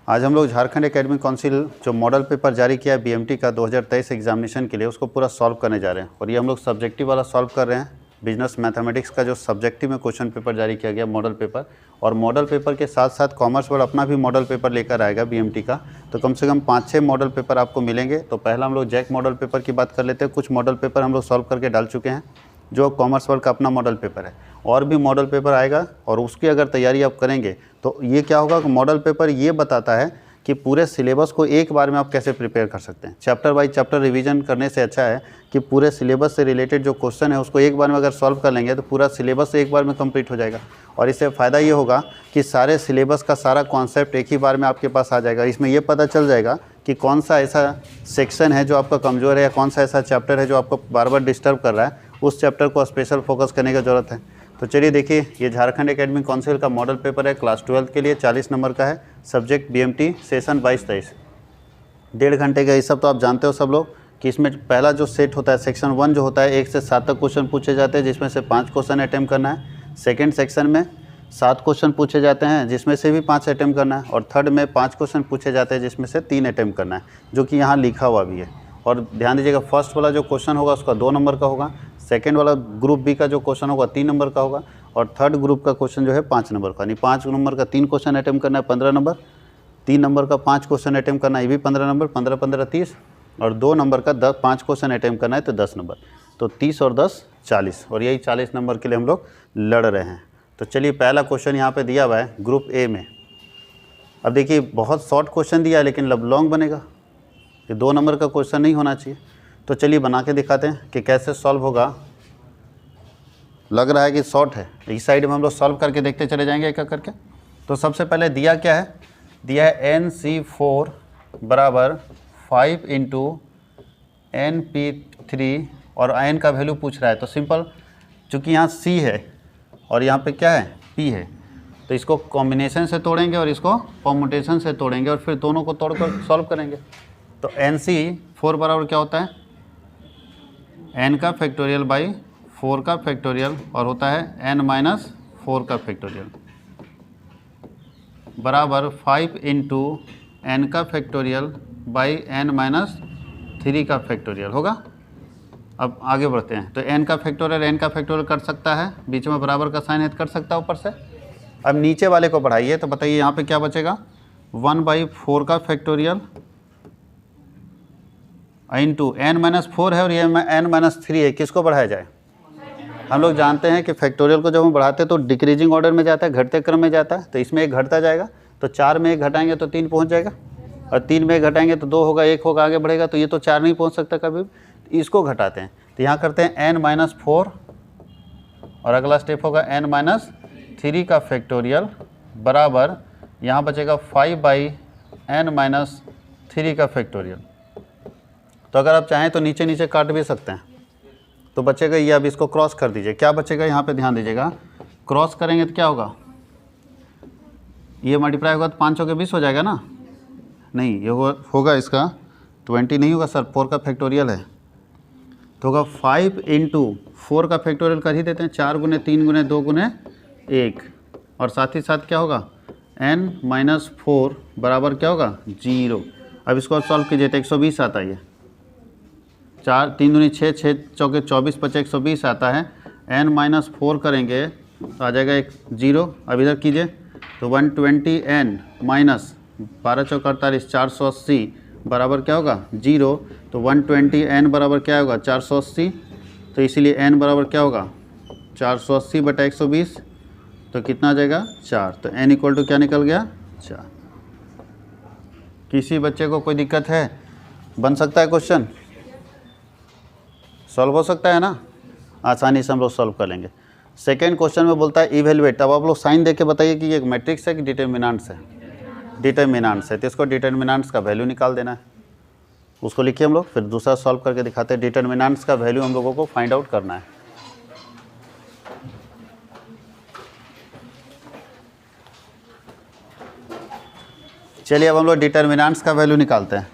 आज हम लोग झारखंड एकेडमिक काउंसिल जो मॉडल पेपर जारी किया है बीएमटी का 2023 एग्जामिनेशन के लिए, उसको पूरा सॉल्व करने जा रहे हैं। और ये हम लोग सब्जेक्टिव वाला सॉल्व कर रहे हैं, बिजनेस मैथमेटिक्स का जो सब्जेक्टिव में क्वेश्चन पेपर जारी किया गया मॉडल पेपर। और मॉडल पेपर के साथ साथ कॉमर्स बोर्ड अपना भी मॉडल पेपर लेकर आएगा बीएमटी का, तो कम से कम 5-6 मॉडल पेपर आपको मिलेंगे। तो पहला हम लोग जैक मॉडल पेपर की बात कर लेते हैं। कुछ मॉडल पेपर हम लोग सॉल्व करके डाल चुके हैं जो कॉमर्स वर्ल्ड का अपना मॉडल पेपर है, और भी मॉडल पेपर आएगा। और उसकी अगर तैयारी आप करेंगे तो ये क्या होगा कि मॉडल पेपर ये बताता है कि पूरे सिलेबस को एक बार में आप कैसे प्रिपेयर कर सकते हैं। चैप्टर बाय चैप्टर रिवीजन करने से अच्छा है कि पूरे सिलेबस से रिलेटेड जो क्वेश्चन है उसको एक बार में अगर सॉल्व कर लेंगे तो पूरा सिलेबस एक बार में कंप्लीट हो जाएगा। और इससे फ़ायदा ये होगा कि सारे सिलेबस का सारा कॉन्सेप्ट एक ही बार में आपके पास आ जाएगा। इसमें ये पता चल जाएगा कि कौन सा ऐसा सेक्शन है जो आपका कमज़ोर है, या कौन सा ऐसा चैप्टर है जो आपको बार बार डिस्टर्ब कर रहा है, उस चैप्टर को स्पेशल फोकस करने की ज़रूरत है। तो चलिए देखिए, ये झारखंड एकेडमिक काउंसिल का मॉडल पेपर है, क्लास 12 के लिए 40 नंबर का है, सब्जेक्ट बीएमटी, सेशन 22-23, 1.5 घंटे का। ये सब तो आप जानते हो सब लोग कि इसमें पहला जो सेट होता है सेक्शन 1 जो होता है 1 से 7 तक क्वेश्चन पूछे जाते हैं, जिसमें से 5 क्वेश्चन अटैम्प्ट करना है। सेकेंड सेक्शन में 7 क्वेश्चन पूछे जाते हैं जिसमें से भी 5 अटैम्प्ट करना है। और थर्ड में 5 क्वेश्चन पूछे जाते हैं जिसमें से 3 अटैम्प्ट करना है, जो कि यहाँ लिखा हुआ भी है। और ध्यान दीजिएगा, फर्स्ट वाला जो क्वेश्चन होगा उसका 2 नंबर का होगा, सेकेंड वाला ग्रुप बी का जो क्वेश्चन होगा 3 नंबर का होगा, और थर्ड ग्रुप का क्वेश्चन जो है 5 नंबर का। नहीं, 5 नंबर का 3 क्वेश्चन अटैम्प्ट करना है 15 नंबर, 3 नंबर का 5 क्वेश्चन अटैम्प्ट करना है ये भी 15 नंबर, 15-15 30, और 2 नंबर का 5 क्वेश्चन अटैम्प्ट करना है तो 10 नंबर। तो 30 और 10 40, और यही 40 नंबर के लिए हम लोग लड़ रहे हैं। तो चलिए, पहला क्वेश्चन यहाँ पे दिया हुआ है ग्रुप ए में। अब देखिए, बहुत शॉर्ट क्वेश्चन दिया है लेकिन लॉन्ग बनेगा, ये 2 नंबर का क्वेश्चन नहीं होना चाहिए। तो चलिए बना के दिखाते हैं कि कैसे सॉल्व होगा। लग रहा है कि शॉर्ट है, इस साइड में हम लोग सॉल्व करके देखते चले जाएंगे एक एक करके। तो सबसे पहले दिया क्या है, दिया है NC4 बराबर 5 × NP3, और n का वैल्यू पूछ रहा है। तो सिंपल, चूँकि यहाँ C है और यहाँ पे क्या है P है, तो इसको कॉम्बिनेशन से तोड़ेंगे और इसको परम्यूटेशन से तोड़ेंगे, और फिर दोनों को तोड़कर सॉल्व करेंगे। तो NC4 बराबर क्या होता है, n का फैक्टोरियल बाई 4 का फैक्टोरियल, और होता है n-4 का फैक्टोरियल बराबर 5 × n का फैक्टोरियल बाई n-3 का फैक्टोरियल होगा। अब आगे बढ़ते हैं। तो n का फैक्टोरियल कर सकता है, बीच में बराबर का साइन है कर सकता है ऊपर से। अब नीचे वाले को बढ़ाइए तो बताइए यहाँ पे क्या बचेगा, 1/4 का फैक्टोरियल इंटू n-4 है और ये n-3 है, किसको बढ़ाया जाए। हम लोग जानते हैं कि फैक्टोरियल को जब हम बढ़ाते हैं तो डिक्रीजिंग ऑर्डर में जाता है, घटते क्रम में जाता है। तो इसमें एक घटता जाएगा, तो 4 में 1 घटाएंगे तो 3 पहुंच जाएगा, और 3 में 1 घटाएंगे तो 2 होगा, 1 होगा, आगे बढ़ेगा। तो ये तो 4 नहीं पहुंच सकता कभी, इसको घटाते हैं। तो यहाँ करते हैं n-4, और अगला स्टेप होगा n-3 का फैक्टोरियल बराबर, यहाँ बचेगा 5/n-3 का फैक्टोरियल। तो अगर आप चाहें तो नीचे नीचे काट भी सकते हैं, तो बचेगा ये। अब इसको क्रॉस कर दीजिए, क्या बचेगा यहाँ पे ध्यान दीजिएगा, क्रॉस करेंगे तो क्या होगा, ये मल्टीप्लाई होगा तो 5 के 20 हो जाएगा ना। नहीं, ये होगा इसका 20 नहीं होगा सर, 4 का फैक्टोरियल है, तो होगा 5 × 4 का फैक्टोरियल कर ही देते हैं, 4 × 3 × 2 × 1, और साथ ही साथ क्या होगा n-4 बराबर क्या होगा 0। अब इसको सॉल्व कीजिए तो 120 आता है, 4 3 दूनी 6, 6 चौके 24, 25 120 आता है। n-4 करेंगे तो आ जाएगा 0। अब इधर कीजिए तो 120n माइनस 12 चौके 48, 480 बराबर क्या होगा 0। तो 120n बराबर क्या होगा 480, तो इसीलिए n बराबर क्या होगा 480/120, तो कितना आ जाएगा 4। तो n = क्या निकल गया 4। किसी बच्चे को कोई दिक्कत है, बन सकता है क्वेश्चन, सॉल्व हो सकता है ना, आसानी से हम लोग सॉल्व कर लेंगे। सेकेंड क्वेश्चन में बोलता है इवेलुएट। अब आप लोग साइन देख के बताइए कि ये मैट्रिक्स है कि डिटर्मिनेंट्स है। डिटर्मिनेंट्स है, तो इसको डिटर्मिनेंट्स का वैल्यू निकाल देना है, उसको लिखिए हम लोग, फिर दूसरा सॉल्व करके दिखाते हैं। डिटर्मिनेंट्स का वैल्यू हम लोगों को फाइंड आउट करना है। चलिए अब हम लोग डिटर्मिनेंट्स का वैल्यू निकालते हैं।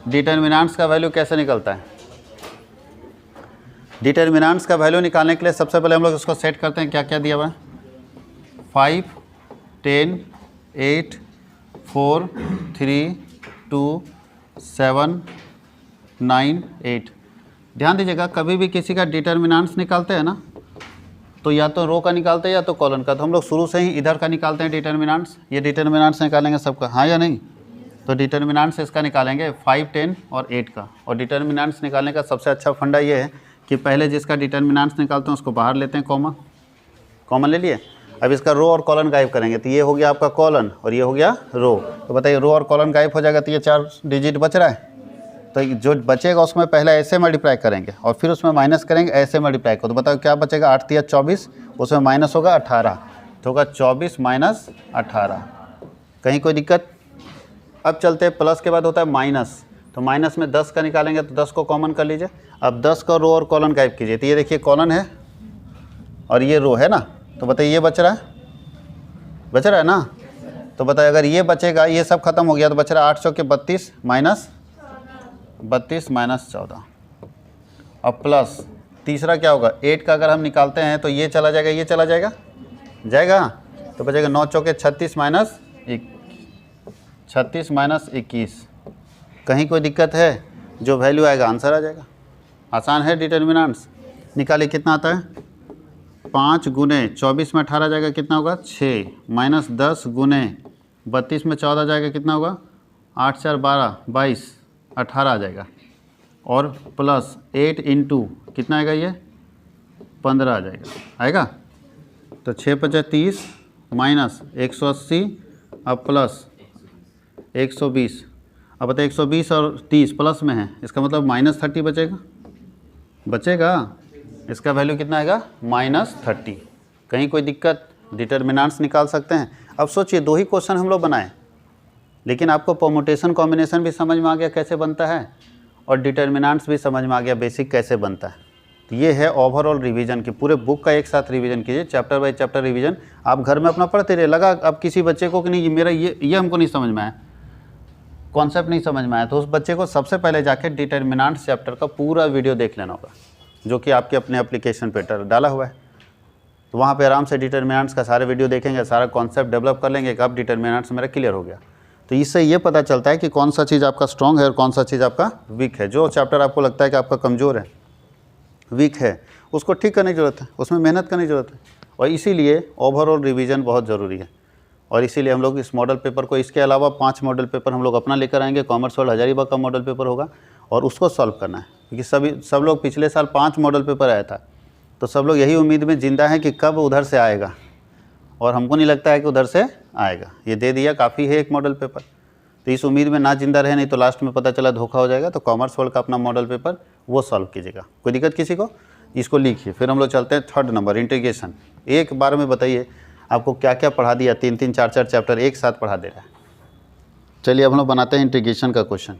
डिटर्मिनेंट्स का वैल्यू कैसे निकलता है, डिटर्मिनेंट्स का वैल्यू निकालने के लिए सबसे पहले हम लोग इसको सेट करते हैं। क्या क्या दिया हुआ है, 5 10 8 4 3 2 7 9 8। ध्यान दीजिएगा, कभी भी किसी का डिटर्मिनेंट्स निकालते हैं ना, तो या तो रो का निकालते हैं या तो कॉलन का। तो हम लोग शुरू से ही इधर का निकालते हैं डिटर्मिनेंट्स। ये डिटर्मिनेंट्स निकालेंगे सबका, हाँ या नहीं? तो डिटर्मिनेंट्स इसका निकालेंगे 5 10 और 8 का। और डिटर्मिनेंट्स निकालने का सबसे अच्छा फंडा ये है कि पहले जिसका डिटर्मिनेंट्स निकालते हैं उसको बाहर लेते हैं, कॉमन ले लिए। अब इसका रो और कॉलन गायब करेंगे, तो ये हो गया आपका कॉलन और ये हो गया रो। तो बताइए रो और कॉलन गायब हो जाएगा तो ये 4 डिजिट बच रहा है। तो जो बचेगा उसमें पहले ऐसे मल्टीप्लाई करेंगे और फिर उसमें माइनस करेंगे, ऐसे मल्टीप्लाई करो। तो बताओ क्या बचेगा? 8 3 24, उसमें माइनस होगा 18, तो होगा 24 माइनस 18। कहीं कोई दिक्कत? अब चलते हैं, प्लस के बाद होता है माइनस। तो माइनस में 10 का निकालेंगे तो 10 को कॉमन कर लीजिए। अब 10 का रो और कॉलन गायब कीजिए, तो ये देखिए कॉलन है और ये रो है ना। तो बताइए ये बच रहा है ना। तो बताइए अगर ये बचेगा, ये सब खत्म हो गया, तो बच रहा है 8 चौके 32 माइनस 14। अब प्लस तीसरा क्या होगा? 8 का अगर हम निकालते हैं तो ये चला जाएगा, ये चला जाएगा, तो बचेगा 9 चौके 36 माइनस 21। कहीं कोई दिक्कत है? जो वैल्यू आएगा आंसर आ जाएगा। आसान है डिटर्मिनेंट्स। निकालिए कितना आता है? 5 गुने 24 में 18 जाएगा, कितना होगा? 6 माइनस 10 गुने 32 में 14 जाएगा, कितना होगा? 8 4 12 22 18 आ जाएगा। और प्लस 8 इंटू कितना आएगा? ये 15 आ जाएगा, आएगा। तो 6 5 30 माइनस 180, अब प्लस 120। अब बताइए 120 और 30 प्लस में है, इसका मतलब माइनस 30 बचेगा। इसका वैल्यू कितना आएगा? माइनस 30। कहीं कोई दिक्कत? डिटर्मिनेंट्स निकाल सकते हैं। अब सोचिए 2 ही क्वेश्चन हम लोग बनाए, लेकिन आपको परमुटेशन कॉम्बिनेशन भी समझ में आ गया कैसे बनता है और डिटर्मिनेंट्स भी समझ में आ गया बेसिक कैसे बनता है। तो ये है ओवरऑल रिवीजन की। पूरे बुक का एक साथ रिवीजन कीजिए, चैप्टर बाय चैप्टर रिवीजन। आप घर में अपना पढ़ते रहिए। लगा अब किसी बच्चे को कि नहीं मेरा ये हमको नहीं समझ में आया, कॉन्सेप्ट नहीं समझ में आया, तो उस बच्चे को सबसे पहले जाके डिटर्मिनेंट्स चैप्टर का पूरा वीडियो देख लेना होगा, जो कि आपके अपने एप्लीकेशन पे डाला हुआ है। तो वहाँ पे आराम से डिटर्मिनेंट्स का सारे वीडियो देखेंगे, सारा कॉन्सेप्ट डेवलप कर लेंगे कि अब डिटर्मिनेंट्स मेरा क्लियर हो गया। तो इससे ये पता चलता है कि कौन सा चीज़ आपका स्ट्रॉन्ग है और कौन सा चीज़ आपका वीक है। जो चैप्टर आपको लगता है कि आपका कमज़ोर है, वीक है, उसको ठीक करने की ज़रूरत है, उसमें मेहनत करने की ज़रूरत है। और इसीलिए ओवरऑल रिवीजन बहुत ज़रूरी है। और इसीलिए हम लोग इस मॉडल पेपर को, इसके अलावा 5 मॉडल पेपर हम लोग अपना लेकर आएंगे। कॉमर्स वर्ल्ड हजारीबाग का मॉडल पेपर होगा और उसको सॉल्व करना है, क्योंकि सब लोग पिछले साल 5 मॉडल पेपर आया था, तो सब लोग यही उम्मीद में जिंदा हैं कि कब उधर से आएगा, और हमको नहीं लगता है कि उधर से आएगा। ये दे दिया काफ़ी है एक मॉडल पेपर, तो इस उम्मीद में ना जिंदा रहे, नहीं तो लास्ट में पता चला धोखा हो जाएगा। तो कॉमर्स वर्ल्ड का अपना मॉडल पेपर वो सॉल्व कीजिएगा। कोई दिक्कत किसी को? इसको लिखिए। फिर हम लोग चलते हैं 3rd नंबर, इंटीग्रेशन। एक बार में बताइए आपको क्या क्या पढ़ा दिया, 3 4 चैप्टर एक साथ पढ़ा दे रहा है। चलिए अब हम लोग बनाते हैं इंटीग्रेशन का क्वेश्चन।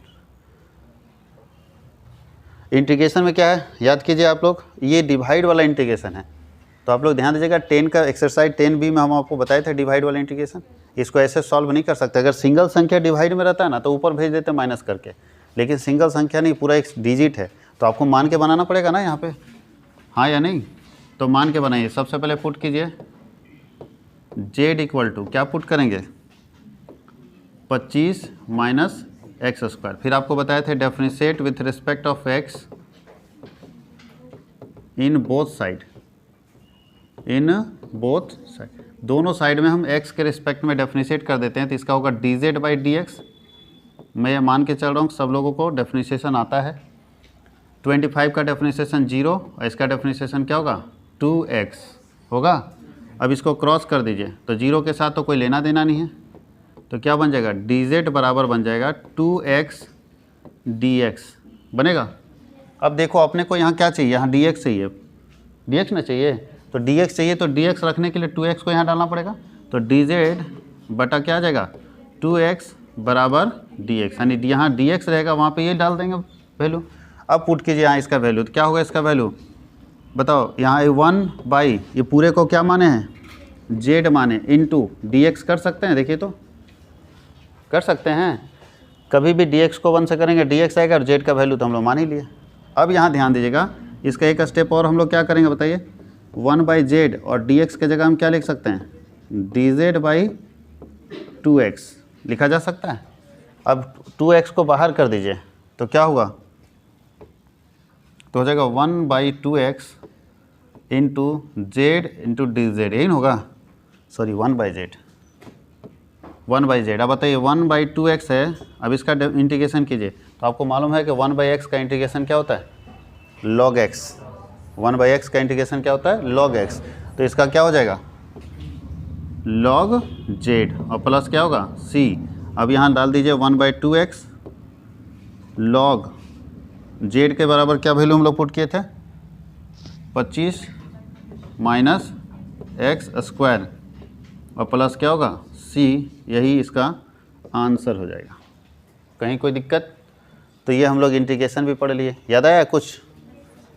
इंटीग्रेशन में क्या है याद कीजिए आप लोग, ये डिवाइड वाला इंटीग्रेशन है। तो आप लोग ध्यान दीजिएगा, 10 का एक्सरसाइज 10B में हम आपको बताए थे डिवाइड वाला इंटीग्रेशन। इसको ऐसे सॉल्व नहीं कर सकते। अगर सिंगल संख्या डिवाइड में रहता है ना तो ऊपर भेज देते माइनस करके, लेकिन सिंगल संख्या नहीं, पूरा एक डिजिट है, तो आपको मान के बनाना पड़ेगा ना यहाँ पे, हाँ या नहीं? तो मान के बनाइए। सबसे पहले पुट कीजिए z इक्वल टू, क्या पुट करेंगे? 25 माइनस एक्स स्क्वायर। फिर आपको बताए थे differentiate with respect of x in both side, दोनों साइड में हम x के रिस्पेक्ट में डेफिनिशिएट कर देते हैं। तो इसका होगा dz बाई dx। मैं ये मान के चल रहा हूँ सब लोगों को डेफिनिशिएशन आता है। 25 का डेफिनिशिएशन 0 और इसका डेफिनिशिएशन क्या होगा? 2x होगा। अब इसको क्रॉस कर दीजिए, तो 0 के साथ तो कोई लेना देना नहीं है, तो क्या बन जाएगा? dz बराबर बन जाएगा 2x dx बनेगा। अब देखो अपने को यहाँ क्या चाहिए? यहाँ dx चाहिए, dx ना चाहिए, तो dx चाहिए, तो dx रखने के लिए 2x को यहाँ डालना पड़ेगा। तो dz बटा क्या आ जाएगा? 2x बराबर dx, यानी यहाँ dx रहेगा, वहाँ पे ये डाल देंगे वैल्यू। अब पुट कीजिए यहाँ इसका वैल्यू, तो क्या होगा इसका वैल्यू? बताओ। यहाँ 1 बाई ये पूरे को क्या माने हैं? z माने इनटू dx कर सकते हैं, देखिए तो कर सकते हैं। कभी भी dx को 1 से करेंगे dx आएगा, और z का वैल्यू तो हम लोग मान ही लिए। अब यहाँ ध्यान दीजिएगा, इसका एक स्टेप और हम लोग क्या करेंगे बताइए? 1 बाई जेड और dx के जगह हम क्या लिख सकते हैं? dz बाई 2x लिखा जा सकता है। अब 2x को बाहर कर दीजिए तो क्या होगा, तो हो जाएगा 1/2x into Z into D Z, यही होगा, सॉरी 1/z। अब बताइए 1/2x है, अब इसका इंटीग्रेशन कीजिए तो आपको मालूम है कि 1/x का इंटीग्रेशन क्या होता है, log x। 1/x का इंटीग्रेशन क्या होता है, log x। तो इसका क्या हो जाएगा, log z और प्लस क्या होगा c। अब यहाँ डाल दीजिए 1/2x log z के बराबर क्या वैल्यू हम लोग पुट किए थे, 25 माइनस एक्स स्क्वायर और प्लस क्या होगा c, यही इसका आंसर हो जाएगा। कहीं कोई दिक्कत? तो ये हम लोग इंटीग्रेशन भी पढ़ लिए, याद आया कुछ?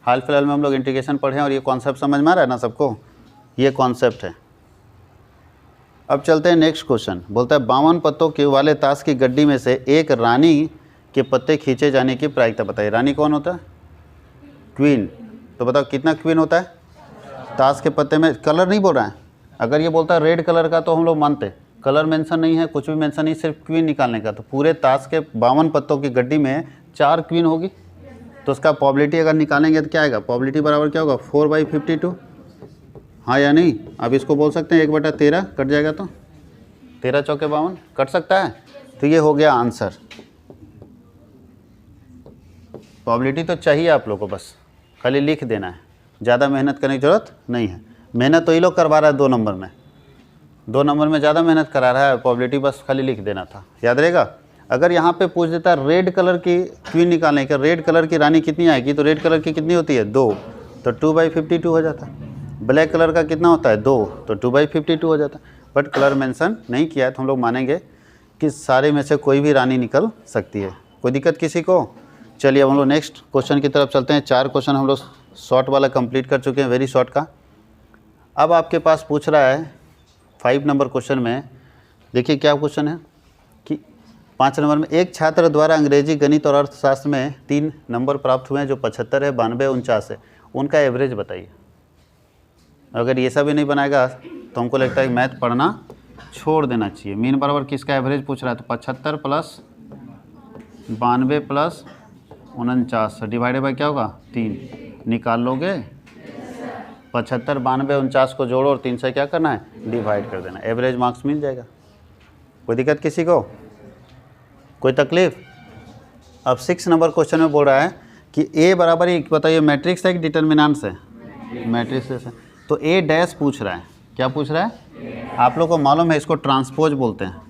हाल फिलहाल में हम लोग इंटीग्रेशन पढ़े हैं और ये कॉन्सेप्ट समझ में आ रहा है ना सबको, ये कॉन्सेप्ट है। अब चलते हैं नेक्स्ट क्वेश्चन। बोलता है 52 पत्तों के वाले ताश की गड्डी में से एक रानी के पत्ते खींचे जाने की प्रायिकता बताइए। रानी कौन होता है, क्वीन। तो बताओ कितना क्वीन होता है ताश के पत्ते में? कलर नहीं बोल रहा है, अगर ये बोलता है रेड कलर का तो हम लोग मानते, कलर मेंशन नहीं है, कुछ भी मेंशन नहीं, सिर्फ क्वीन निकालने का। तो पूरे ताश के 52 पत्तों की गड्डी में 4 क्वीन होगी, तो उसका प्रोबेबिलिटी अगर निकालेंगे तो क्या आएगा, प्रोबेबिलिटी बराबर क्या होगा 4/52, हाँ या नहीं? अब इसको बोल सकते हैं 1/13 कट जाएगा तो 13 चौके 52 कट सकता है। तो ये हो गया आंसर। प्रोबेबिलिटी तो चाहिए आप लोगों को, बस खाली लिख देना है, ज़्यादा मेहनत करने की ज़रूरत नहीं है। मेहनत तो ये लोग करवा रहा है 2 नंबर में, 2 नंबर में ज़्यादा मेहनत करा रहा है, प्रोबेबिलिटी बस खाली लिख देना था, याद रहेगा। अगर यहाँ पे पूछ देता रेड कलर की क्वीन निकालने का, रेड कलर की रानी कितनी आएगी, तो रेड कलर की कितनी होती है 2, तो 2/52 हो जाता है। ब्लैक कलर का कितना होता है 2, तो 2/52 हो जाता है। बट कलर मेंशन नहीं किया है तो हम लोग मानेंगे कि सारे में से कोई भी रानी निकल सकती है। कोई दिक्कत किसी को? चलिए अब हम लोग नेक्स्ट क्वेश्चन की तरफ चलते हैं। 4 क्वेश्चन हम लोग शॉर्ट वाला कंप्लीट कर चुके हैं, वेरी शॉर्ट का। अब आपके पास पूछ रहा है 5 नंबर क्वेश्चन में, देखिए क्या क्वेश्चन है कि 5 नंबर में एक छात्र द्वारा अंग्रेजी, गणित और अर्थशास्त्र में 3 नंबर प्राप्त हुए हैं जो 75 है, 92, 49 है, उनका एवरेज बताइए। अगर ये सब भी नहीं बनाएगा तो हमको लगता है कि मैथ पढ़ना छोड़ देना चाहिए। मीन बराबर किसका एवरेज पूछ रहा है, तो 75 प्लस 92 प्लस 49 डिवाइडेड बाई क्या होगा 3, निकाल लोगे 75, 92, 49 को जोड़ो और 3 से क्या करना है डिवाइड कर देना, एवरेज मार्क्स मिल जाएगा। कोई दिक्कत किसी को, कोई तकलीफ? अब 6 नंबर क्वेश्चन में बोल रहा है कि ए बराबर ही बताइए मैट्रिक्स है कि डिटर्मिनेंट्स है, मैट्रिक्स है। तो ए डैश पूछ रहा है, क्या पूछ रहा है? आप लोग को मालूम है इसको ट्रांसपोज बोलते हैं,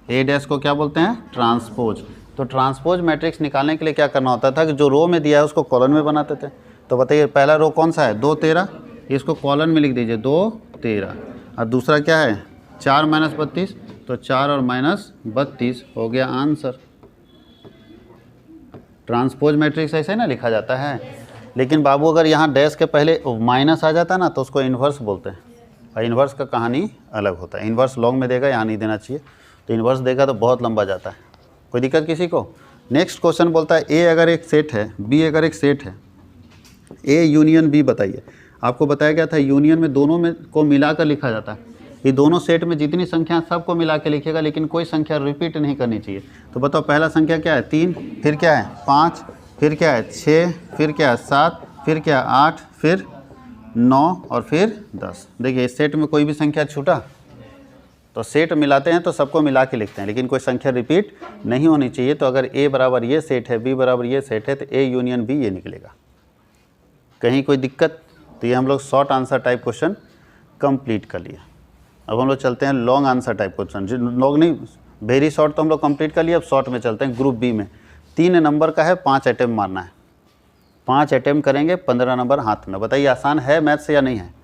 ए डैश को क्या बोलते हैं ट्रांसपोज। तो ट्रांसपोज मैट्रिक्स निकालने के लिए क्या करना होता था कि जो रो में दिया है उसको कॉलम में बनाते थे। तो बताइए पहला रो कौन सा है 2, 13, इसको कॉलम में लिख दीजिए 2, 13, और दूसरा क्या है 4 - 32, तो 4 और -32 हो गया आंसर। ट्रांसपोज मैट्रिक्स ऐसे ना लिखा जाता है। लेकिन बाबू अगर यहाँ डैश के पहले माइनस आ जाता ना तो उसको इन्वर्स बोलते हैं, और इन्वर्स का कहानी अलग होता है। इन्वर्स लॉन्ग में देगा, यहाँ नहीं देना चाहिए, तो इन्वर्स देगा तो बहुत लंबा जाता है। कोई दिक्कत किसी को? नेक्स्ट क्वेश्चन बोलता है ए अगर एक सेट है, बी अगर एक सेट है, ए यूनियन बी बताइए। आपको बताया गया था यूनियन में दोनों में को मिलाकर लिखा जाता है। ये दोनों सेट में जितनी संख्या सबको मिला के लिखेगा, लेकिन कोई संख्या रिपीट नहीं करनी चाहिए। तो बताओ पहला संख्या क्या है 3, फिर क्या है 5, फिर क्या है 6, फिर क्या है 7, फिर क्या है 8, फिर 9 और फिर 10। देखिए इस सेट में कोई भी संख्या छूटा तो सेट मिलाते हैं तो सबको मिला के लिखते हैं, लेकिन कोई संख्या रिपीट नहीं होनी चाहिए। तो अगर ए बराबर ये सेट है, बी बराबर ये सेट है, तो ए यूनियन बी ये निकलेगा। कहीं कोई दिक्कत? तो ये हम लोग short answer type question complete कर लिया। अब हम लोग चलते हैं लॉन्ग आंसर टाइप क्वेश्चन। जो लॉन्ग नहीं, वेरी शॉर्ट तो हम लोग कंप्लीट कर लिया। अब शॉर्ट में चलते हैं। ग्रुप बी में 3 नंबर का है, 5 अटैम्प्ट मारना है। 5 अटैम्प्ट करेंगे, 15 नंबर हाथ में। बताइए आसान है मैथ से या नहीं है?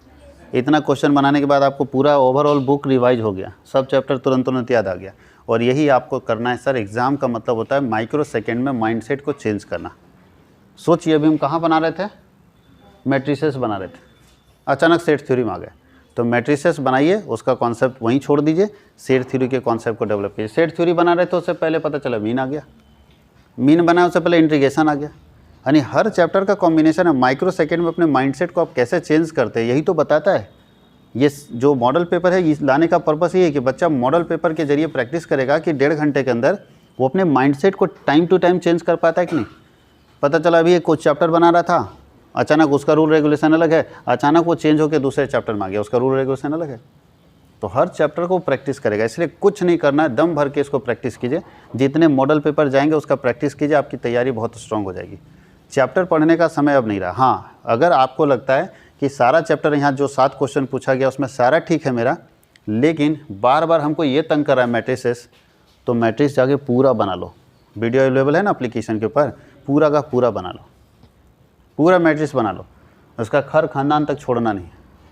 इतना क्वेश्चन बनाने के बाद आपको पूरा ओवरऑल बुक रिवाइज हो गया, सब चैप्टर तुरंत याद आ गया। और यही आपको करना है सर। एग्ज़ाम का मतलब होता है माइक्रो सेकेंड में माइंडसेट को चेंज करना। सोचिए अभी हम कहाँ बना रहे थे, मैट्रिसेस बना रहे थे, अचानक सेट थ्योरी में आ गए। तो मैट्रिसेस बनाइए, उसका कॉन्सेप्ट वहीं छोड़ दीजिए, सेट थ्योरी के कॉन्सेप्ट को डेवलप कीजिए। सेट थ्योरी बना रहे थे उससे पहले पता चला मीन आ गया, मीन बनाया उससे पहले इंटीग्रेशन आ गया। यानी हर चैप्टर का कॉम्बिनेशन है। माइक्रो सेकेंड में अपने माइंडसेट को आप कैसे चेंज करते हैं यही तो बताता है। ये जो मॉडल पेपर है ये लाने का पर्पस ये है कि बच्चा मॉडल पेपर के जरिए प्रैक्टिस करेगा कि 1.5 घंटे के अंदर वो अपने माइंडसेट को टाइम टू टाइम चेंज कर पाता है कि नहीं। पता चला अभी एक कुछ चैप्टर बना रहा था, अचानक उसका रूल रेगुलेशन अलग है, अचानक वो चेंज होकर दूसरे चैप्टर में आ गया, उसका रूल रेगुलेशन अलग है। तो हर चैप्टर को प्रैक्टिस करेगा, इसलिए कुछ नहीं करना है, दम भर के इसको प्रैक्टिस कीजिए। जितने मॉडल पेपर जाएंगे उसका प्रैक्टिस कीजिए, आपकी तैयारी बहुत स्ट्रांग हो जाएगी। चैप्टर पढ़ने का समय अब नहीं रहा। हाँ, अगर आपको लगता है कि सारा चैप्टर यहाँ जो 7 क्वेश्चन पूछा गया उसमें सारा ठीक है मेरा, लेकिन बार बार हमको ये तंग कर रहा है मैट्रिसेस, तो मैट्रिक्स जाके पूरा बना लो। वीडियो अवेलेबल है ना एप्लीकेशन के ऊपर, पूरा का पूरा बना लो, पूरा मैट्रिक्स बना लो, उसका खर खानदान तक छोड़ना नहीं।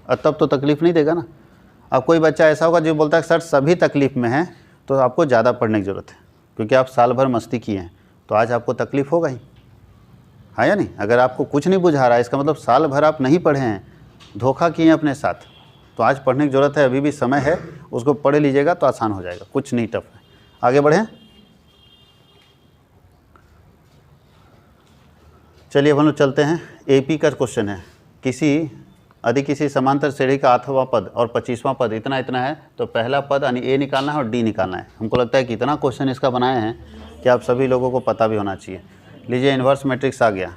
और तब तो तकलीफ़ नहीं देगा ना। अब कोई बच्चा ऐसा होगा जो बोलता है सर सभी तकलीफ़ में है, तो आपको ज़्यादा पढ़ने की ज़रूरत है, क्योंकि आप साल भर मस्ती किए हैं, तो आज आपको तकलीफ़ होगा ही, हाँ या नहीं। अगर आपको कुछ नहीं बुझा रहा है, इसका मतलब साल भर आप नहीं पढ़े हैं, धोखा किए हैं अपने साथ, तो आज पढ़ने की ज़रूरत है, अभी भी समय है, उसको पढ़ लीजिएगा तो आसान हो जाएगा, कुछ नहीं टफ है। आगे बढ़ें, चलिए हम लोग चलते हैं। एपी का क्वेश्चन है, किसी समांतर श्रेणी का 8वां पद और 25वां पद इतना इतना है, तो पहला पद यानी ए निकालना है और डी निकालना है। हमको लगता है कि इतना क्वेश्चन इसका बनाए हैं कि आप सभी लोगों को पता भी होना चाहिए। लीजिए इन्वर्स मैट्रिक्स आ गया,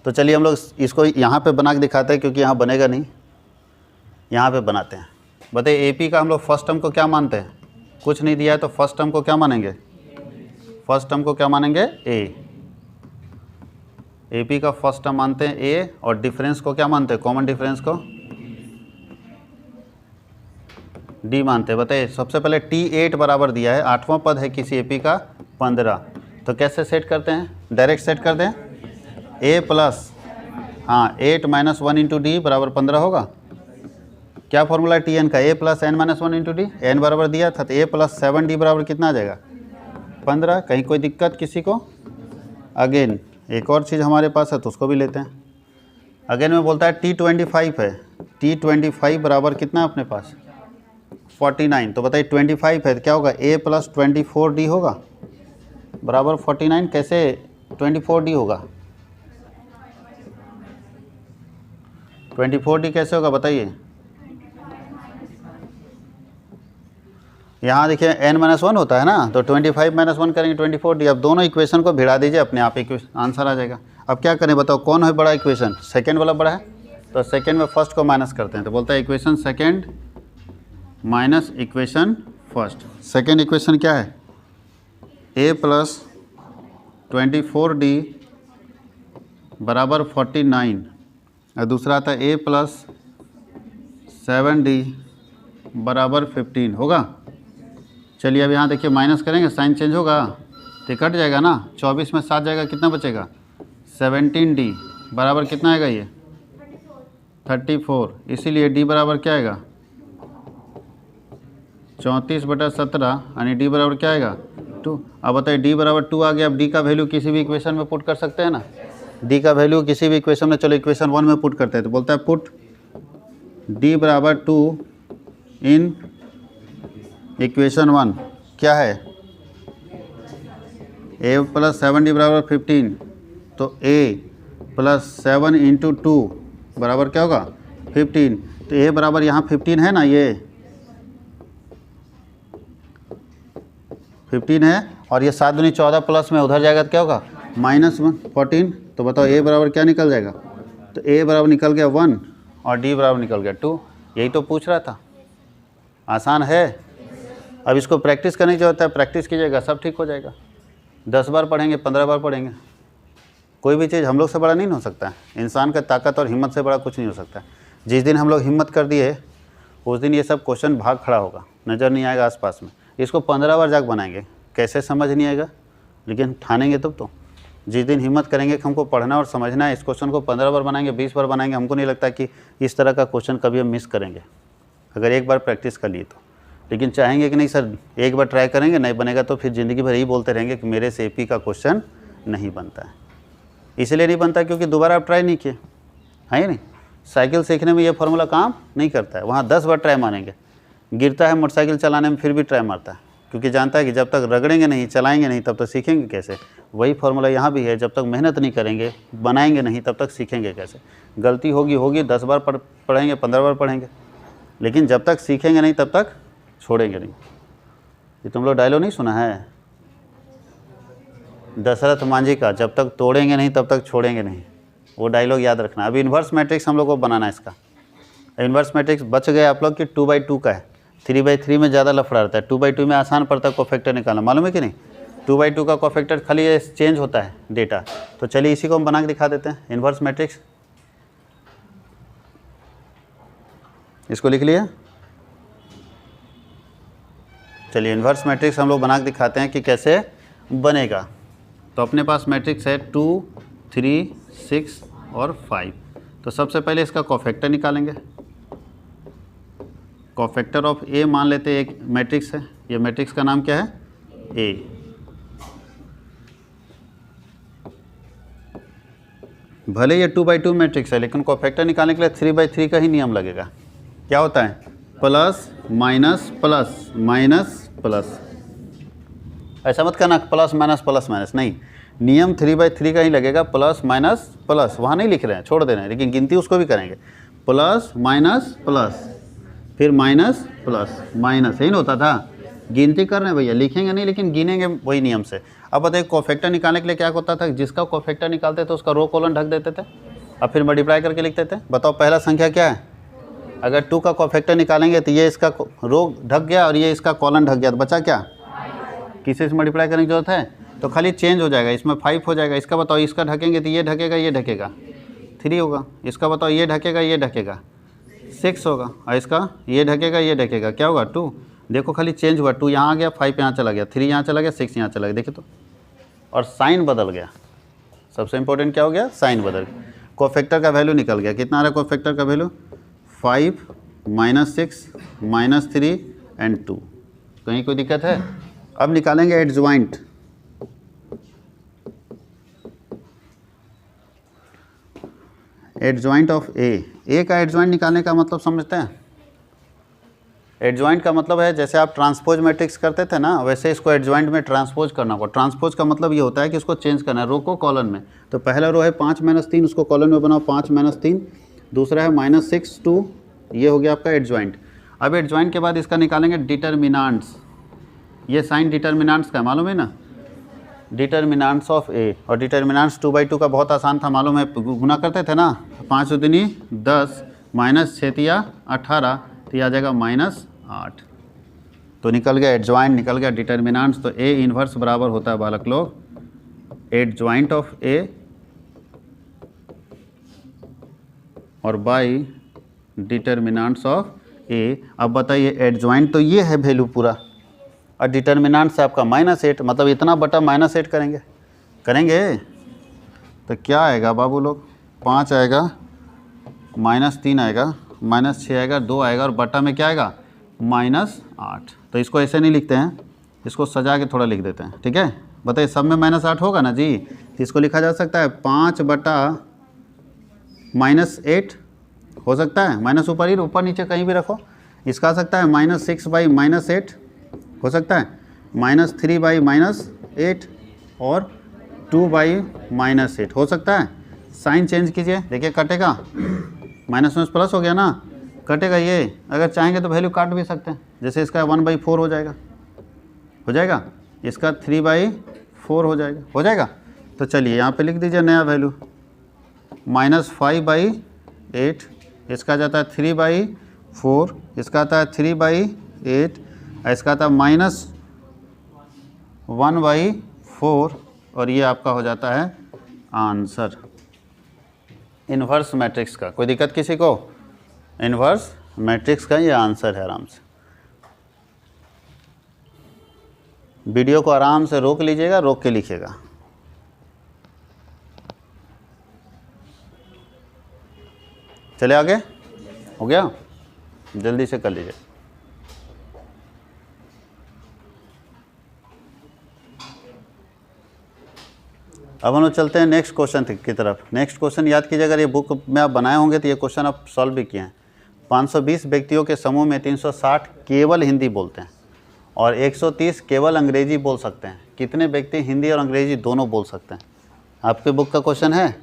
तो चलिए हम लोग इसको यहाँ पे बना के दिखाते हैं, क्योंकि यहाँ बनेगा नहीं, यहाँ पे बनाते हैं। बताइए एपी का हम लोग फर्स्ट टर्म को क्या मानते हैं, कुछ नहीं दिया है तो फर्स्ट टर्म को क्या मानेंगे, फर्स्ट टर्म को क्या मानेंगे ए। एपी का फर्स्ट टर्म मानते हैं ए, और डिफरेंस को क्या मानते हैं, कॉमन डिफरेंस को डी मानते हैं। बताइए सबसे पहले T8 बराबर दिया है, 8वां पद है किसी एपी का 15, तो कैसे सेट करते हैं, डायरेक्ट सेट कर दें, ए प्लस 8 - 1 इंटू डी बराबर 15 होगा। क्या फॉर्मूला है Tn का, a plus n - 1 into d, n बराबर दिया था तो a प्लस 7d बराबर कितना आ जाएगा 15। कहीं कोई दिक्कत किसी को। अगेन एक और चीज़ हमारे पास है तो उसको भी लेते हैं। अगेन में बोलता है T25 है, T25 बराबर कितना है अपने पास 49, तो बताइए 25 है तो क्या होगा a प्लस 24d होगा बराबर 49। कैसे 24d होगा, 24d कैसे होगा बताइए। यहाँ देखिए n-1 होता है ना, तो 25 - 1 करेंगे 24d। अब दोनों इक्वेशन को भिड़ा दीजिए, अपने आप आंसर आ जाएगा। अब क्या करें बताओ, कौन है बड़ा इक्वेशन, सेकेंड वाला बड़ा है, तो सेकेंड में फर्स्ट को माइनस करते हैं, तो बोलता है equation second minus equation first. Second equation क्या है, a प्लस 24d बराबर 49, और दूसरा आता है a प्लस 7d बराबर 15 होगा। चलिए अब यहाँ देखिए माइनस करेंगे, साइन चेंज होगा तो कट जाएगा ना, 24 में 7 जाएगा, कितना बचेगा 17d बराबर कितना आएगा ये 34, इसीलिए d बराबर क्या आएगा 34/17, यानी d बराबर क्या आएगा 2। अब बताइए d बराबर 2 आ गया। अब d का वैल्यू किसी भी इक्वेशन में पुट कर सकते हैं ना, d का वैल्यू किसी भी इक्वेशन में, चलो इक्वेशन 1 में पुट करते हैं, तो बोलता है पुट d बराबर 2 इन इक्वेशन 1, क्या है a प्लस 7d बराबर 15, तो a प्लस 7 इंटू 2 बराबर क्या होगा 15, तो a बराबर यहाँ 15 है ना, ये 15 है, और ये 7 दूनी 14 प्लस में उधर जाएगा तो क्या होगा -14। तो बताओ a बराबर क्या निकल जाएगा, तो a बराबर निकल गया 1 और d बराबर निकल गया 2। यही तो पूछ रहा था, आसान है। अब इसको प्रैक्टिस करने की जरूरत है, प्रैक्टिस कीजिएगा सब ठीक हो जाएगा। 10 बार पढ़ेंगे, 15 बार पढ़ेंगे, कोई भी चीज़ हम लोग से बड़ा नहीं हो सकता है। इंसान का ताकत और हिम्मत से बड़ा कुछ नहीं हो सकता है। जिस दिन हम लोग हिम्मत कर दिए उस दिन ये सब क्वेश्चन भाग खड़ा होगा, नज़र नहीं आएगा आसपास में। इसको 15 बार जाके बनाएंगे, कैसे समझ नहीं आएगा, लेकिन ठानेंगे तब तो। जिस दिन हिम्मत करेंगे कि हमको पढ़ना और समझना है, इस क्वेश्चन को 15 बार बनाएंगे, 20 बार बनाएंगे, हमको नहीं लगता कि इस तरह का क्वेश्चन कभी हम मिस करेंगे अगर एक बार प्रैक्टिस कर लिए तो। लेकिन चाहेंगे कि नहीं सर एक बार ट्राई करेंगे, नहीं बनेगा तो फिर ज़िंदगी भर यही बोलते रहेंगे कि मेरे से एपी का क्वेश्चन नहीं बनता है। इसलिए नहीं बनता क्योंकि दोबारा आप ट्राई नहीं किए, है नहीं। साइकिल सीखने में ये फार्मूला काम नहीं करता है, वहाँ 10 बार ट्राई मारेंगे। गिरता है मोटरसाइकिल चलाने में फिर भी ट्राई मारता है, क्योंकि जानता है कि जब तक रगड़ेंगे नहीं, चलाएंगे नहीं, तब तक सीखेंगे कैसे। वही फार्मूला यहाँ भी है, जब तक मेहनत नहीं करेंगे, बनाएंगे नहीं, तब तक सीखेंगे कैसे। गलती होगी 10 बार पढ़ेंगे, 15 बार पढ़ेंगे, लेकिन जब तक सीखेंगे नहीं तब तक छोड़ेंगे नहीं। ये तुम लोग डायलॉग नहीं सुना है दशरथ मांझी का, जब तक तोड़ेंगे नहीं तब तक छोड़ेंगे नहीं, वो डायलॉग याद रखना। अभी इन्वर्स मैट्रिक्स हम लोग को बनाना है इसका। इन्वर्स मैट्रिक्स बच गए आप लोग कि 2/2 का है, 3/3 में ज़्यादा लफड़ा रहता है, 2/2 में आसान पड़ता है कोफैक्टर निकालना, मालूम है कि नहीं। 2/2 का कोफैक्टर खाली ये चेंज होता है डेटा। तो चलिए इसी को हम बना के दिखा देते हैं, इन्वर्स मैट्रिक्स। इसको लिख लिया। चलिए इन्वर्स मैट्रिक्स हम लोग बना के दिखाते हैं कि कैसे बनेगा। तो अपने पास मैट्रिक्स है 2, 3, 6 और 5। तो सबसे पहले इसका कोफैक्टर निकालेंगे। कोफैक्टर ऑफ ए मान लेते हैं, एक मैट्रिक्स है, ये मैट्रिक्स का नाम क्या है, ए। भले ये 2/2 मैट्रिक्स है लेकिन कोफैक्टर निकालने के लिए 3/3 का ही नियम लगेगा। क्या होता है, plus minus plus minus plus. ऐसा मत करना प्लस माइनस प्लस माइनस, नहीं, नियम 3/3 का ही लगेगा, प्लस माइनस प्लस। वहाँ नहीं लिख रहे हैं, छोड़ दे रहे हैं, लेकिन गिनती उसको भी करेंगे। प्लस माइनस प्लस, फिर माइनस प्लस माइनस, यही ना होता था। गिनती कर रहे हैं भैया, लिखेंगे नहीं लेकिन गिनेंगे वही नियम से। अब बताइए कोफैक्टर निकालने के लिए क्या होता था, जिसका कोफैक्टर निकालते थे उसका रो कॉलन ढक देते थे, अब फिर मल्टीप्लाई करके लिखते थे। बताओ पहला संख्या क्या है, अगर 2 का कोफैक्टर निकालेंगे तो ये इसका रो ढक गया और ये इसका कॉलन ढक गया, तो बचा क्या, किसी से मल्टीप्लाई करने की जरूरत है, तो खाली चेंज हो जाएगा, इसमें 5 हो जाएगा। इसका बताओ, इसका ढकेंगे तो ये ढकेगा, ये ढकेगा, 3 होगा। इसका बताओ, ये ढकेगा, ये ढकेगा, 6 होगा। और इसका ये ढकेगा, ये ढकेगा, क्या होगा, 2। देखो खाली चेंज हुआ, 2 यहाँ आ गया, 5 यहाँ चला गया, 3 यहाँ चला गया, 6 यहाँ चला गया, देखिए तो। और साइन बदल गया, सबसे इंपॉर्टेंट क्या हो गया, साइन बदल गया। कोफैक्टर का वैल्यू निकल गया, कितना आ रहा है कोफैक्टर का वैल्यू, 5 -6 -3 एंड 2। कहीं कोई दिक्कत है। अब निकालेंगे एडजॉइंट। एडजॉइंट ऑफ ए का एडजॉइंट निकालने का मतलब समझते हैं। एडजॉइंट का मतलब है जैसे आप ट्रांसपोज मैट्रिक्स करते थे ना, वैसे इसको एडजॉइंट में ट्रांसपोज करना होगा। ट्रांसपोज का मतलब ये होता है कि इसको चेंज करना है, रो को कॉलन में। तो पहला रो है 5 - 3, उसको कॉलन में बनाओ 5 - 3। दूसरा है -6 2, ये हो गया आपका एडजॉइंट। अब एडजॉइंट के बाद इसका निकालेंगे डिटर्मिनांट्स। ये साइन डिटर्मिनांट्स का मालूम है ना, डिटर्मिनांट्स ऑफ ए। और डिटर्मिनांट्स 2/2 का बहुत आसान था, मालूम है, गुना करते थे ना, 5 दूनी 10 -6 तिया 18, तो ये आ जाएगा -8। तो निकल गया एडजॉइंट, निकल गया डिटर्मिनांट्स। तो ए इन्वर्स बराबर होता है बालक लोग एडजॉइंट ऑफ ए और बाई डिटर्मिनांट्स ऑफ ए। अब बताइए एडजॉइंट तो ये है वैल्यू पूरा, और डिटर्मिनांट से आपका -8, मतलब इतना बटा -8 करेंगे तो क्या आएगा बाबू लोग, 5 आएगा, -3 आएगा, -6 आएगा, 2 आएगा, और बटा में क्या आएगा, -8। तो इसको ऐसे नहीं लिखते हैं, इसको सजा के थोड़ा लिख देते हैं, ठीक है। बताइए सब में -8 होगा ना जी, तो इसको लिखा जा सकता है 5 बटा -8 हो सकता है, माइनस ऊपर ही, ऊपर नीचे कहीं भी रखो। इसका आ सकता है -6/-8 हो सकता है, -3/-8 और 2/-8 हो सकता है। साइन चेंज कीजिए, देखिए कटेगा, माइनस में प्लस हो गया ना, कटेगा ये। अगर चाहेंगे तो वैल्यू काट भी सकते हैं, जैसे इसका 1/4 हो जाएगा, इसका 3/4 हो जाएगा। तो चलिए यहाँ पे लिख दीजिए नया वैल्यू, -5/8, इसका जाता है 3/4, इसका आता है 3/8, इसका आता है -1/4, और ये आपका हो जाता है आंसर इन्वर्स मैट्रिक्स का। कोई दिक्कत किसी को, इन्वर्स मैट्रिक्स का ये आंसर है। आराम से वीडियो को आराम से रोक लीजिएगा, रोक के लिखिएगा। चले आगे, हो गया, जल्दी से कर लीजिए। अब हम लोग चलते हैं नेक्स्ट क्वेश्चन की तरफ। नेक्स्ट क्वेश्चन याद कीजिए, अगर ये बुक में आप बनाए होंगे तो ये क्वेश्चन आप सॉल्व भी किए हैं। 520 व्यक्तियों के समूह में 360 केवल हिंदी बोलते हैं और 130 केवल अंग्रेजी बोल सकते हैं। कितने व्यक्ति हिंदी और अंग्रेजी दोनों बोल सकते हैं? आपके बुक का क्वेश्चन है।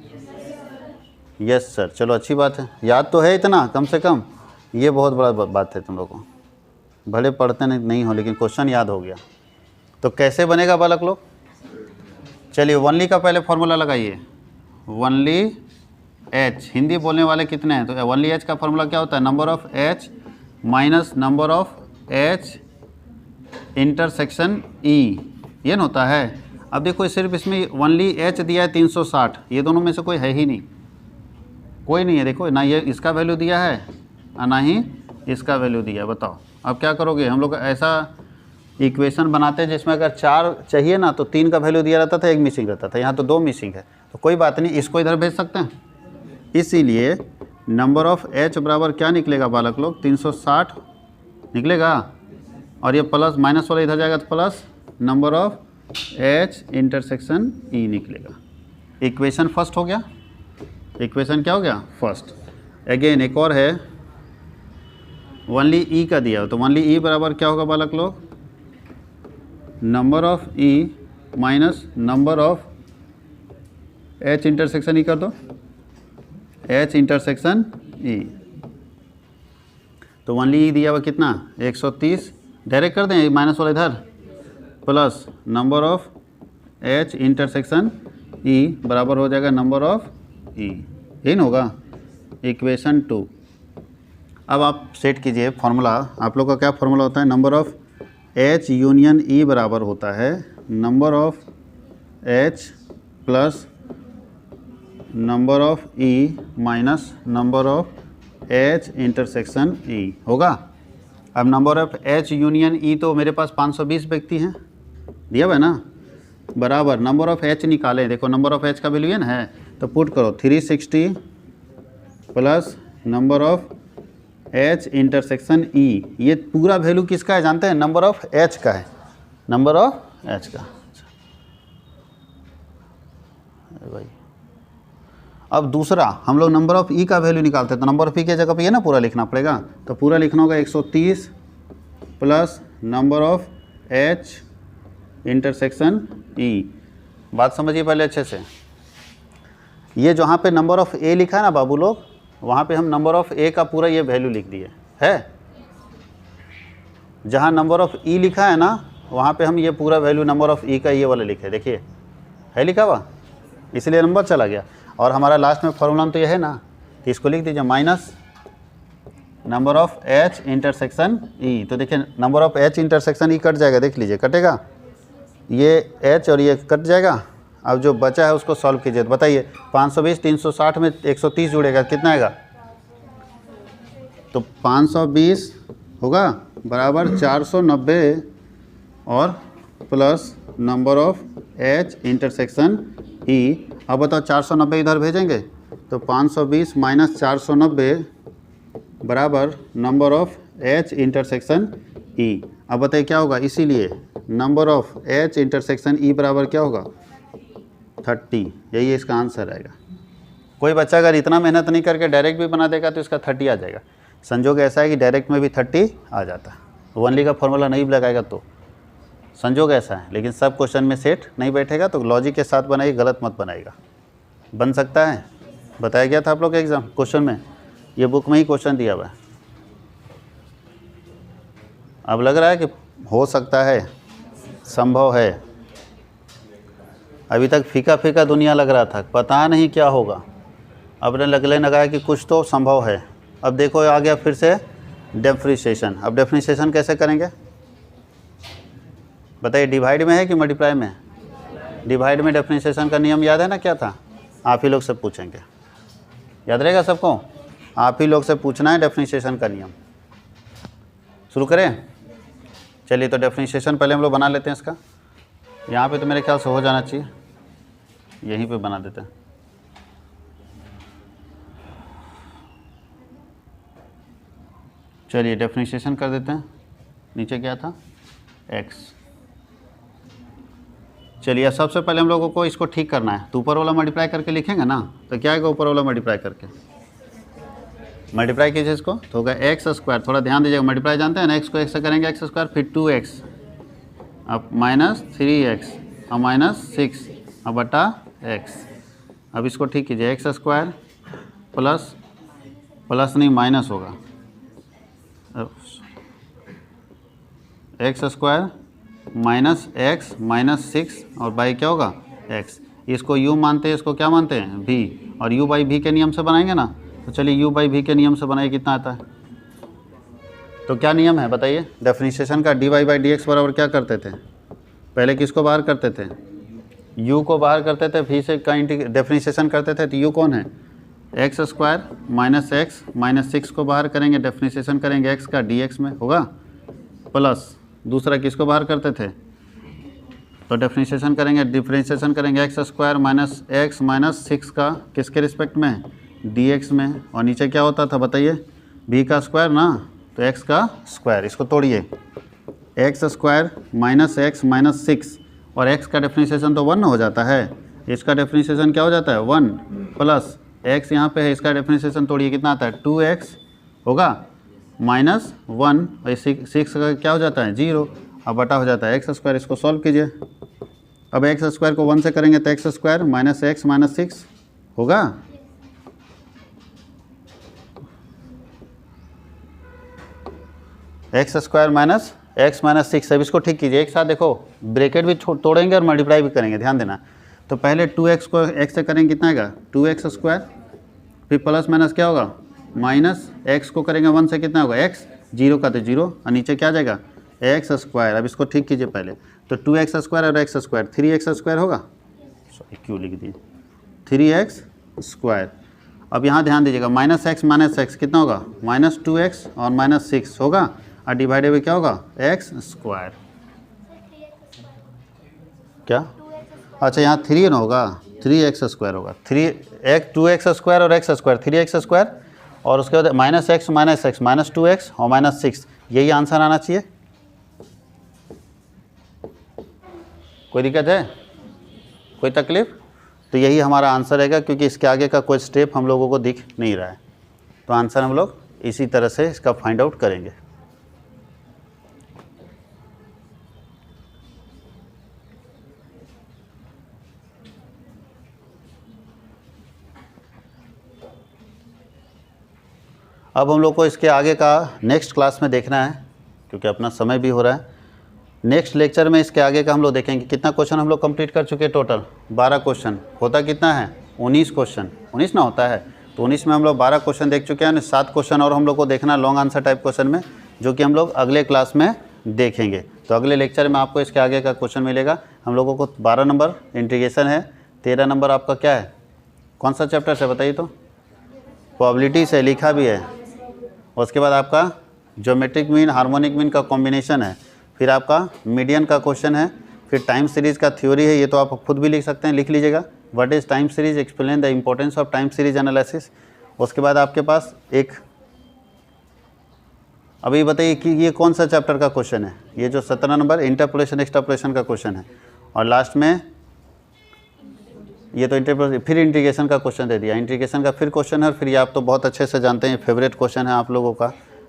यस सर, चलो अच्छी बात है, याद तो है इतना, कम से कम ये बहुत बड़ा बात है तुम लोगों को, भले पढ़ते नहीं हो लेकिन क्वेश्चन याद हो गया। तो कैसे बनेगा बालक लोग? चलिए वनली का पहले फॉर्मूला लगाइए। वनली एच, हिंदी बोलने वाले कितने हैं? तो वनली एच का फॉर्मूला क्या होता है? Number of H minus number of H intersection ई, ये न होता है। अब देखो सिर्फ इसमें वनली एच दिया है 360, ये दोनों में से कोई है ही नहीं, कोई नहीं है। देखो ना ये इसका वैल्यू दिया है और ना ही इसका वैल्यू दिया है। बताओ अब क्या करोगे? हम लोग ऐसा इक्वेशन बनाते हैं जिसमें अगर 4 चाहिए ना तो 3 का वैल्यू दिया रहता था, 1 मिसिंग रहता था। यहाँ तो 2 मिसिंग है, तो कोई बात नहीं, इसको इधर भेज सकते हैं। इसीलिए नंबर ऑफ एच बराबर क्या निकलेगा बालक लोग? 360 निकलेगा, और ये प्लस माइनस वाला इधर जाएगा तो plus number of H intersection E निकलेगा। इक्वेशन फर्स्ट हो गया। इक्वेशन क्या हो गया? फर्स्ट। अगेन एक और है, वनली ई का दिया हो, तो वनली ई बराबर क्या होगा बालक लोग? Number of E minus number of H intersection ई कर दो, एच इंटरसेक्शन ई। तो वनली ई दिया हुआ कितना? 130, डायरेक्ट कर दें माइनस वाला इधर, plus number of H intersection ई बराबर हो जाएगा नंबर ऑफ ई, यही ना होगा? इक्वेशन 2। अब आप सेट कीजिए फॉर्मूला। आप लोग का क्या फॉर्मूला होता है? नंबर ऑफ एच यूनियन ई बराबर होता है number of H plus number of E minus number of H intersection ई होगा। अब नंबर ऑफ एच यूनियन ई तो मेरे पास 520 व्यक्ति हैं, दिया हुआ है ना, बराबर नंबर ऑफ एच निकालें। देखो नंबर ऑफ एच का वैल्यू है ना, है तो पुट करो 360 plus number of H intersection ई। ये पूरा वैल्यू किसका है जानते हैं? नंबर ऑफ एच का है, नंबर ऑफ एच का। भाई अब दूसरा हम लोग नंबर ऑफ ई का वैल्यू निकालते हैं, तो नंबर ऑफ ई की जगह पे ये ना पूरा लिखना पड़ेगा, तो पूरा लिखना होगा 130 plus number of H intersection ई। बात समझिए पहले अच्छे से। ये जहाँ पे नंबर ऑफ ए लिखा है ना बाबू लोग, वहाँ पे हम नंबर ऑफ ए का पूरा ये वैल्यू लिख दिए है। जहाँ नंबर ऑफ ई लिखा है ना वहाँ पे हम ये पूरा वैल्यू नंबर ऑफ ई का ये वाला लिखे, देखिए है लिखा हुआ, इसलिए नंबर चला गया। और हमारा लास्ट में फॉर्मूला तो ये है ना, तो इसको लिख दीजिए minus number of H intersection ई। तो देखिए number of H intersection E cut जाएगा, देख लीजिए कटेगा, ये एच और ये कट जाएगा। अब जो बचा है उसको सॉल्व कीजिए। तो बताइए 520 360 में 130 जुड़ेगा, कितना आएगा? तो 520 होगा बराबर 490 और plus number of H intersection ई। अब बताओ 490 इधर भेजेंगे तो 520 माइनस 490 बराबर नंबर ऑफ एच इंटरसेक्शन ई। अब बताइए क्या होगा? इसीलिए नंबर ऑफ एच इंटरसेक्शन ई बराबर क्या होगा? 30। यही इसका आंसर आएगा। कोई बच्चा अगर इतना मेहनत नहीं करके डायरेक्ट भी बना देगा तो इसका 30 आ जाएगा। संजोग ऐसा है कि डायरेक्ट में भी 30 आ जाता है, वनली का फॉर्मूला नहीं लगाएगा तो संजोग ऐसा है। लेकिन सब क्वेश्चन में सेट नहीं बैठेगा, तो लॉजिक के साथ बनाइए, गलत मत बनाएगा। बन सकता है, बताया गया था आप लोग के एग्जाम क्वेश्चन में, ये बुक में ही क्वेश्चन दिया हुआ है। अब लग रहा है कि हो सकता है, संभव है। अभी तक फीका फीका दुनिया लग रहा था, पता नहीं क्या होगा। अब लगने लगा है कि कुछ तो संभव है। अब देखो आ गया फिर से डिफरेंशिएशन। अब डिफरेंशिएशन कैसे करेंगे बताइए? डिवाइड में है कि मल्टीप्लाई में? डिवाइड में डिफरेंशिएशन का नियम याद है ना, क्या था? आप ही लोग से पूछेंगे, याद रहेगा सबको? आप ही लोग से पूछना है डिफरेंशिएशन का नियम। शुरू करें? चलिए तो डिफरेंशिएशन पहले हम लोग बना लेते हैं इसका। यहाँ पे तो मेरे ख्याल से हो जाना चाहिए, यहीं पे बना देते हैं। चलिए डिफरेंशिएशन कर देते हैं। नीचे क्या था? x। चलिए सबसे पहले हम लोगों को इसको ठीक करना है, तो ऊपर वाला मल्टीप्लाई करके लिखेंगे ना, तो क्या आएगा? ऊपर वाला मल्टीप्लाई करके मल्टीप्लाई कीजिए इसको, तो होगा एक्स स्क्वायर। थोड़ा ध्यान दीजिएगा, मल्टीप्लाई जानते हैं ना, एक्स को एक्स से करेंगे एक्स स्क्वायर, फिर 2x, अब माइनस 3x, अब माइनस 6, अब बटा x। अब इसको ठीक कीजिए, एक्स स्क्वायर प्लस नहीं माइनस होगा x square minus X minus 6 और बाई क्या होगा एक्स। इसको u मानते हैं, इसको क्या मानते हैं v, और u बाई v के नियम से बनाएंगे ना। तो चलिए u बाई v के नियम से बनाइए, कितना आता है। तो क्या नियम है बताइए, डेफिनिशन का dy बाई डी एक्स बराबर क्या करते थे, पहले किसको बाहर करते थे, u को बाहर करते थे, v से का डेफिनिशन करते थे। तो u कौन है, x square minus X minus 6 को बाहर करेंगे, डेफिनिशन करेंगे x का dx में होगा, प्लस दूसरा किसको बाहर करते थे, तो डिफ्रेंशिएशन करेंगे x square minus X minus 6 का किसके रिस्पेक्ट में, dx में, और नीचे क्या होता था बताइए, b का स्क्वायर ना, तो x का स्क्वायर। इसको तोड़िए, X square minus X minus 6 और x का डिफ्रेंशिएशन तो 1 हो जाता है, इसका डिफ्रेंशिएशन क्या हो जाता है 1 प्लस x यहाँ पे है, इसका डिफ्रेंशिएशन तोड़िए कितना आता है 2x होगा माइनस 1 और 6 का क्या हो जाता है 0, अब बटा हो जाता है एक्स स्क्वायर। इसको सॉल्व कीजिए, अब एक्स स्क्वायर को 1 से करेंगे तो x square minus X minus 6 होगा, x square minus X minus 6। अब इसको ठीक कीजिए, एक साथ देखो ब्रैकेट भी तोड़ेंगे और मल्टीप्लाई भी करेंगे, ध्यान देना। तो पहले 2x को x से करेंगे कितना आएगा 2x स्क्वायर, फिर प्लस माइनस क्या होगा माइनस x को करेंगे 1 से कितना होगा x, 0 का तो 0 और नीचे क्या आ जाएगा एक्स स्क्वायर। अब इसको ठीक कीजिए पहले, तो 2x स्क्वायर और x स्क्वायर 3x स्क्वायर होगा, सॉरी क्यों लिख दिए 3x स्क्वायर। अब यहाँ ध्यान दीजिएगा माइनस एक्स कितना होगा माइनस 2x और माइनस 6 होगा, और डिवाइडेड बाई क्या होगा एक्स स्क्वायर। क्या अच्छा यहाँ 3 ना होगा 3x स्क्वायर होगा, 2x स्क्वायर और x स्क्वायर 3x स्क्वायर, और उसके बाद माइनस एक्स माइनस 2x और माइनस 6, यही आंसर आना चाहिए। कोई दिक्कत है, कोई तकलीफ, तो यही हमारा आंसर रहेगा, क्योंकि इसके आगे का कोई स्टेप हम लोगों को दिख नहीं रहा है। तो आंसर हम लोग इसी तरह से इसका फाइंड आउट करेंगे। अब हम लोग को इसके आगे का नेक्स्ट क्लास में देखना है, क्योंकि अपना समय भी हो रहा है। नेक्स्ट लेक्चर में इसके आगे का हम लोग देखेंगे कितना क्वेश्चन हम लोग कंप्लीट कर चुके हैं, टोटल 12 क्वेश्चन, होता कितना है 19 क्वेश्चन, 19 ना होता है, तो 19 में हम लोग 12 क्वेश्चन देख चुके हैं, 7 क्वेश्चन और हम लोग को देखना लॉन्ग आंसर टाइप क्वेश्चन में, जो कि हम लोग अगले क्लास में देखेंगे। तो अगले लेक्चर में आपको इसके आगे का क्वेश्चन मिलेगा। हम लोगों को 12 नंबर इंटीग्रेशन है, 13 नंबर आपका क्या है, कौन सा चैप्टर से बताइए, तो प्रोबेबिलिटी से लिखा भी है। उसके बाद आपका ज्योमेट्रिक मीन हार्मोनिक मीन का कॉम्बिनेशन है, फिर आपका मीडियन का क्वेश्चन है, फिर टाइम सीरीज़ का थ्योरी है, ये तो आप खुद भी लिख सकते हैं, लिख लीजिएगा, what is time series, explain the importance of time series analysis. उसके बाद आपके पास एक, अभी बताइए कि ये कौन सा चैप्टर का क्वेश्चन है, ये जो 17 नंबर इंटरपोलेशन एक्सट्रापोलेशन का क्वेश्चन है, और लास्ट में ये तो इंटरपोलेशन, फिर इंटीग्रेशन का क्वेश्चन दे दिया, इंटीग्रेशन का फिर क्वेश्चन है, और फिर ये आप तो बहुत अच्छे से जानते हैं, फेवरेट क्वेश्चन है आप लोगों का।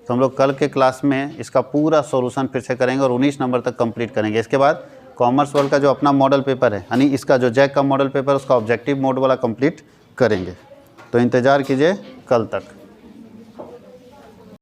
तो हम लोग कल के क्लास में इसका पूरा सॉल्यूशन फिर से करेंगे और 19 नंबर तक कंप्लीट करेंगे। इसके बाद कॉमर्स वर्ल्ड का जो अपना मॉडल पेपर है, यानी इसका जो जैक का मॉडल पेपर, उसका ऑब्जेक्टिव मोड वाला कंप्लीट करेंगे। तो इंतज़ार कीजिए कल तक।